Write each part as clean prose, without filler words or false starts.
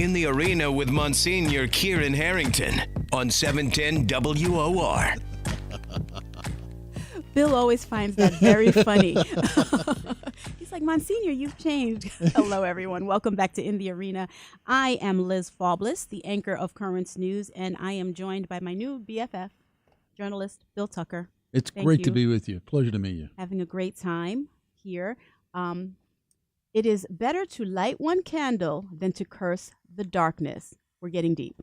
In the Arena with Monsignor Kieran Harrington on 710 WOR. Bill always finds that very funny. He's like, Monsignor, you've changed. Hello, everyone. Welcome back to In the Arena. I am Liz Faublis, the anchor of Currents News, and I am joined by my new BFF, journalist Bill Tucker. It's great to be with you. Pleasure to meet you. Having a great time here. It is better to light one candle than to curse the darkness. We're getting deep.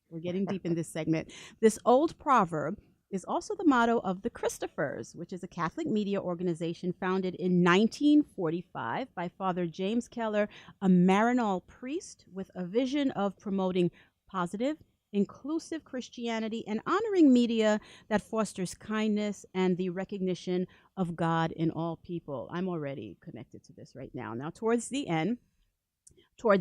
We're getting deep in this segment. This old proverb is also the motto of the Christophers, which is a Catholic media organization founded in 1945 by Father James Keller, a Maryknoll priest with a vision of promoting positive, inclusive Christianity and honoring media that fosters kindness and the recognition of God in all people. I'm already connected to this right now. Now, toward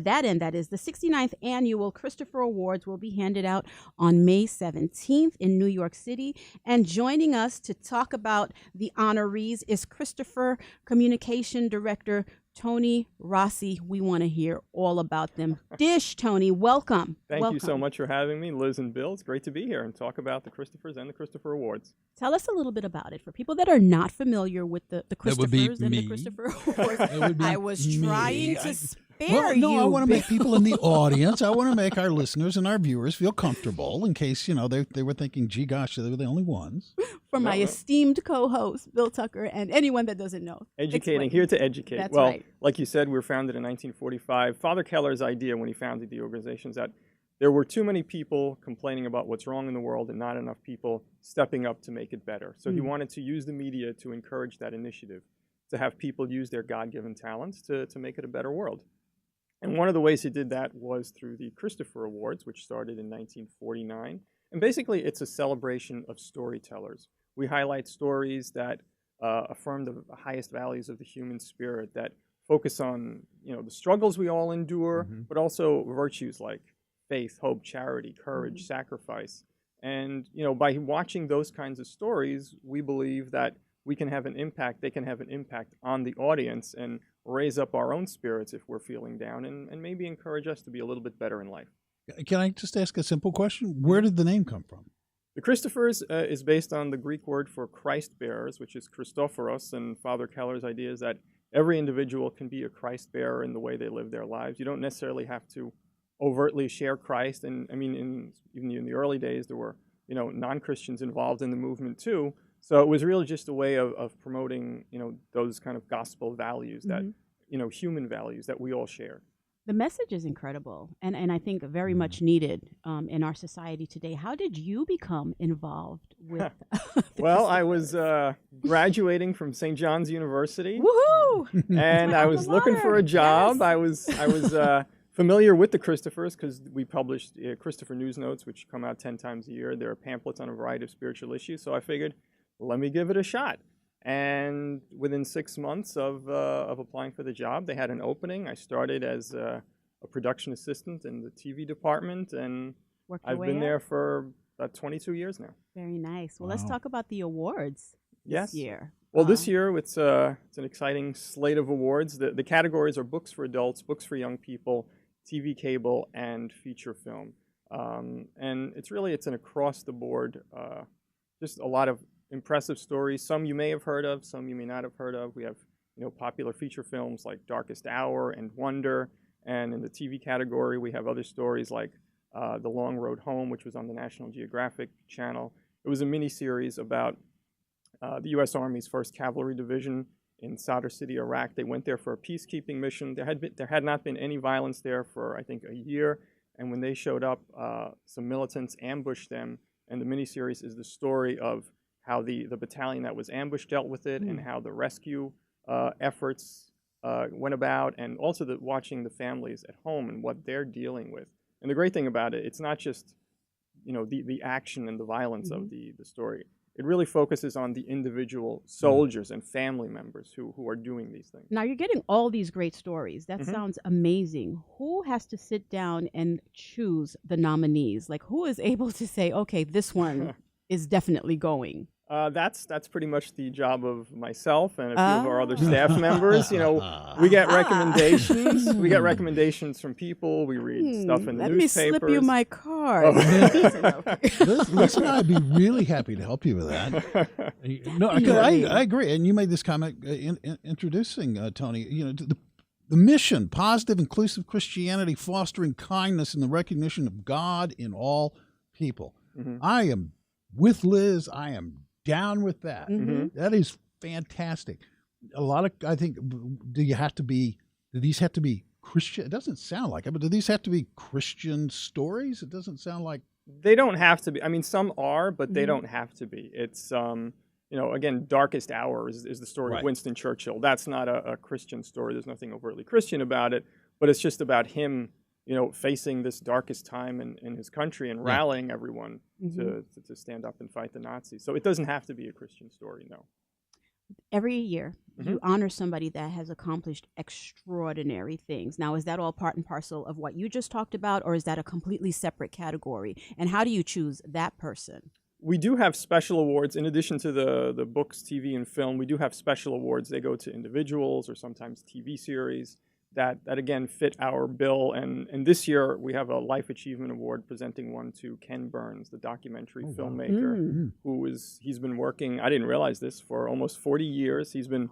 that end, that is, the 69th annual Christopher Awards will be handed out on May 17th in New York City. And joining us to talk about the honorees is Christopher Communication Director Toni Rossi. We want to hear all about them. Dish, Toni, welcome. Thank you so much for having me, Liz and Bill. It's great to be here and talk about the Christophers and the Christopher Awards. Tell us a little bit about it for people that are not familiar with the Christophers and the Christopher Awards. I was trying to spare you. I want to make people in the audience, I want to make our listeners and our viewers feel comfortable in case, they were thinking, gee gosh, they were the only ones. For my esteemed co-host, Bill Tucker, and anyone that doesn't know. Educating, here to educate. That's right. Like you said, we were founded in 1945. Father Keller's idea when he founded the organization is that there were too many people complaining about what's wrong in the world and not enough people stepping up to make it better. So he wanted to use the media to encourage that initiative, to have people use their God-given talents to make it a better world. And one of the ways he did that was through the Christopher Awards, which started in 1949. And basically, it's a celebration of storytellers. We highlight stories that affirm the highest values of the human spirit, that focus on, the struggles we all endure, but also virtues like faith, hope, charity, courage, sacrifice. And, by watching those kinds of stories, we believe that we can have an impact, they can have an impact on the audience and raise up our own spirits if we're feeling down and maybe encourage us to be a little bit better in life. Can I just ask a simple question? Where did the name come from? The Christophers is based on the Greek word for Christ bearers, which is Christophoros, and Father Keller's idea is that every individual can be a Christ bearer in the way they live their lives. You don't necessarily have to overtly share Christ, and even in the early days there were non-Christians involved in the movement too. So it was really just a way of promoting those kind of gospel values that human values that we all share. The message is incredible, and I think very much needed in our society today. How did you become involved with? Well, I was graduating from St. John's University. Woohoo! And I was looking for a job. Yes. I was familiar with the Christophers because we published Christopher News Notes, which come out 10 times a year. There are pamphlets on a variety of spiritual issues. So I figured, let me give it a shot. And within 6 months of applying for the job, they had an opening. I started as a production assistant in the TV department, and I've been there for about 22 years now. Very nice. Well, let's talk about the awards this year. Well, this year it's an exciting slate of awards. The categories are books for adults, books for young people, TV cable, and feature film. And it's an across-the-board, just a lot of impressive stories. Some you may have heard of, some you may not have heard of. We have popular feature films like Darkest Hour and Wonder, and in the TV category we have other stories like The Long Road Home, which was on the National Geographic Channel. It was a mini-series about the U.S. Army's 1st Cavalry Division in Sadr City, Iraq. They went there for a peacekeeping mission. There had not been any violence there for, I think, a year, and when they showed up, some militants ambushed them, and the mini-series is the story of how the battalion that was ambushed dealt with it, and how the rescue efforts went about, and also watching the families at home and what they're dealing with. And the great thing about it, it's not just the action and the violence of the story. It really focuses on the individual soldiers and family members who are doing these things. Now, you're getting all these great stories. That sounds amazing. Who has to sit down and choose the nominees? Like, who is able to say, okay, this one is definitely going? That's pretty much the job of myself and a few of our other staff members. You know, we get recommendations. We get recommendations from people. We read stuff in the Let newspapers. me slip you my card. Listen, I'd be really happy to help you with that. No, I agree. And you made this comment introducing Tony. You know, the mission: positive, inclusive Christianity, fostering kindness and the recognition of God in all people. Mm-hmm. I am with Liz. I am down with that. Mm-hmm. That is fantastic. A lot of, I think, do these have to be Christian? It doesn't sound like it, but do these have to be Christian stories? It doesn't sound like. They don't have to be. I mean, some are, but they Mm-hmm. don't have to be. It's, you know, again, Darkest Hour is the story of Winston Churchill. That's not a Christian story. There's nothing overtly Christian about it, but it's just about him, you know, facing this darkest time in his country and rallying everyone to stand up and fight the Nazis. So it doesn't have to be a Christian story, no. Every year, you honor somebody that has accomplished extraordinary things. Now, is that all part and parcel of what you just talked about, or is that a completely separate category? And how do you choose that person? We do have special awards. In addition to the books, TV, and film, we do have special awards. They go to individuals or sometimes TV series that again fit our bill. And this year we have a Life Achievement Award, presenting one to Ken Burns, the documentary filmmaker, he's been working, I didn't realize this, for almost 40 years. He's been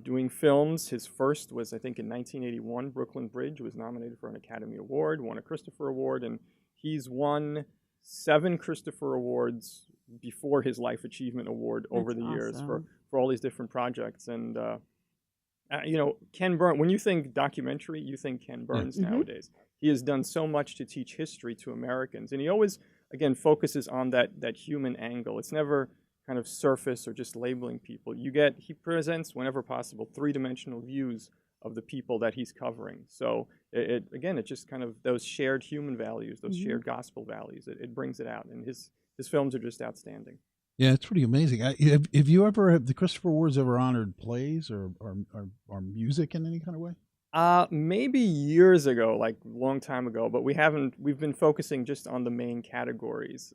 doing films. His first was, I think, in 1981, Brooklyn Bridge, was nominated for an Academy Award, won a Christopher Award, and he's won 7 Christopher Awards before his Life Achievement Award over the years for all these different projects. And you know, Ken Burns, when you think documentary, you think Ken Burns nowadays. He has done so much to teach history to Americans. And he always, again, focuses on that human angle. It's never kind of surface or just labeling people. He presents, whenever possible, 3-dimensional views of the people that he's covering. So again, it's just kind of those shared human values, those shared gospel values. It brings it out. And his films are just outstanding. Yeah, it's pretty amazing. Have the Christopher Awards ever honored plays or music in any kind of way? Maybe years ago, like a long time ago, but we've been focusing just on the main categories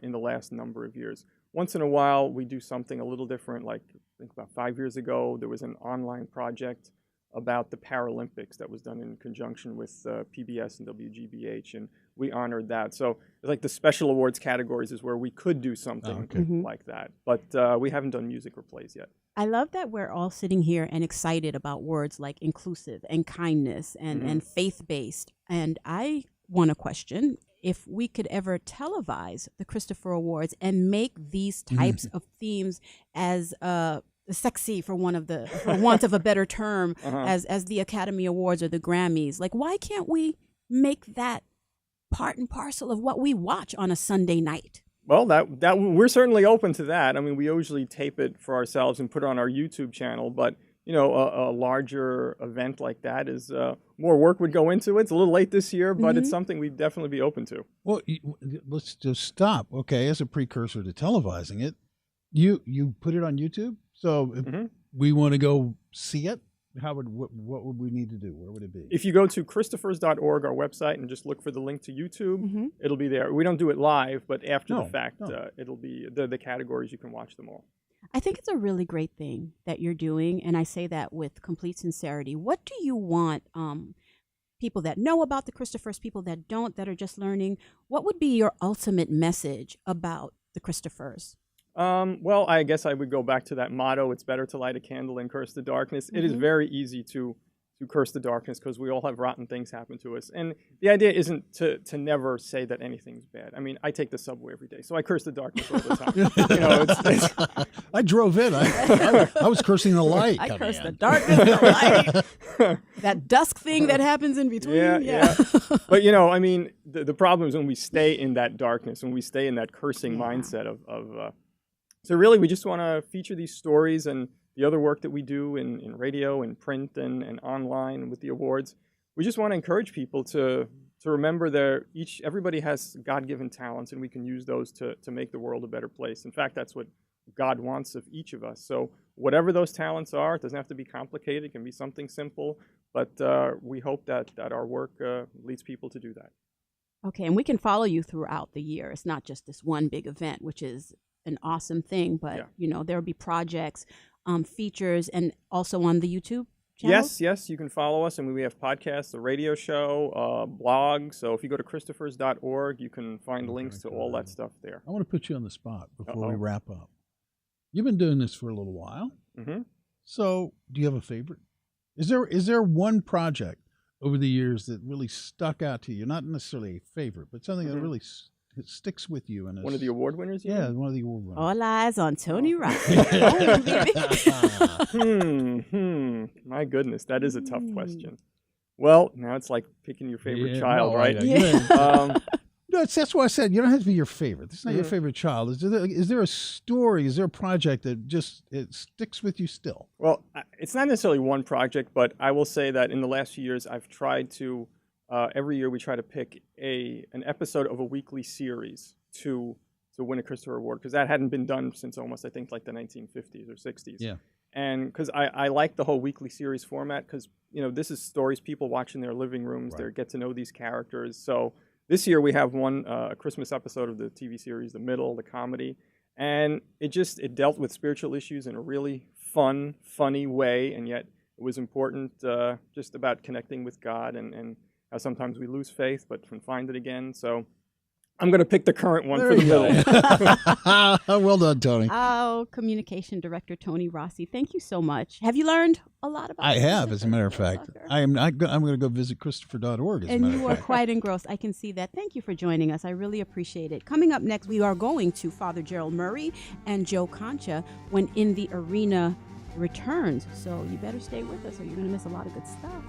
in the last number of years. Once in a while, we do something a little different. Like, I think about 5 years ago, there was an online project about the Paralympics that was done in conjunction with PBS and WGBH, and we honored that. So it's like the special awards categories is where we could do something like that, but we haven't done music or plays yet. I love that we're all sitting here and excited about words like inclusive and kindness and faith-based. And I want to question if we could ever televise the Christopher Awards and make these types of themes as sexy, for want of a better term, as the Academy Awards or the Grammys. Like, why can't we make that part and parcel of what we watch on a Sunday night? Well, that we're certainly open to that. I mean, we usually tape it for ourselves and put it on our YouTube channel, but you know, a larger event like that is more work would go into it. It's a little late this year, but it's something we'd definitely be open to. Well, let's just stop. Okay, as a precursor to televising it, you put it on YouTube. So if we want to go see it, what would we need to do? Where would it be? If you go to christophers.org, our website, and just look for the link to YouTube, it'll be there. We don't do it live, but after the fact, it'll be the categories. You can watch them all. I think it's a really great thing that you're doing, and I say that with complete sincerity. What do you want people that know about the Christophers, people that don't, that are just learning, what would be your ultimate message about the Christophers? Well, I guess I would go back to that motto, it's better to light a candle than curse the darkness. It is very easy to curse the darkness because we all have rotten things happen to us. And the idea isn't to never say that anything's bad. I mean, I take the subway every day, so I curse the darkness all the time. You know, it's I drove in. I was cursing the light. I curse the darkness, the light, that dusk thing that happens in between. Yeah. But, you know, I mean, the problem is when we stay in that darkness, when we stay in that cursing mindset of so really, we just want to feature these stories and the other work that we do in radio and print and online with the awards. We just want to encourage people to remember everybody has God-given talents, and we can use those to make the world a better place. In fact, that's what God wants of each of us. So whatever those talents are, it doesn't have to be complicated. It can be something simple, but we hope that our work leads people to do that. Okay, and we can follow you throughout the year. It's not just this one big event, which is an awesome thing. But Yeah. you know, there'll be projects, features, and also on the YouTube channel. Yes, you can follow us, and we have podcasts, a radio show, blog. So if you go to christophers.org, you can find links to all that stuff there. I want to put you on the spot before we Uh-oh. wrap up. You've been doing this for a little while. Mm-hmm. So do you have a favorite? Is there one project over the years that really stuck out to you? Not necessarily a favorite, but something that really it sticks with you. And One of the award winners? You yeah, mean? one of the award winners. All eyes on Toni Rossi. My goodness, that is a tough question. Well, now it's like picking your favorite child, no, right? No, that's why I said you don't have to be your favorite. This is not your favorite child. Is there a story? Is there a project that just it sticks with you still? Well, it's not necessarily one project, but I will say that in the last few years, I've tried to, every year we try to pick an episode of a weekly series to win a Christopher Award, because that hadn't been done since almost, I think, like the 1950s or 60s. Yeah. And because I like the whole weekly series format, because, you know, this is stories people watch in their living rooms. Right. They get to know these characters. So this year we have one a Christmas episode of the TV series, The Middle, the comedy. And it dealt with spiritual issues in a really fun, funny way. And yet it was important just about connecting with God and how sometimes we lose faith but can find it again. So I'm going to pick the current one for the middle. Well done, Toni. Oh, communication director Toni Rossi, thank you so much. Have you learned a lot about? I have, as a matter of Christopher? fact. I'm going to go visit Christopher.org. And you are quite engrossed. I can see that. Thank you for joining us. I really appreciate it. Coming up next, we are going to Father Gerald Murray and Joe Concha when In the Arena returns. So you better stay with us or you're going to miss a lot of good stuff.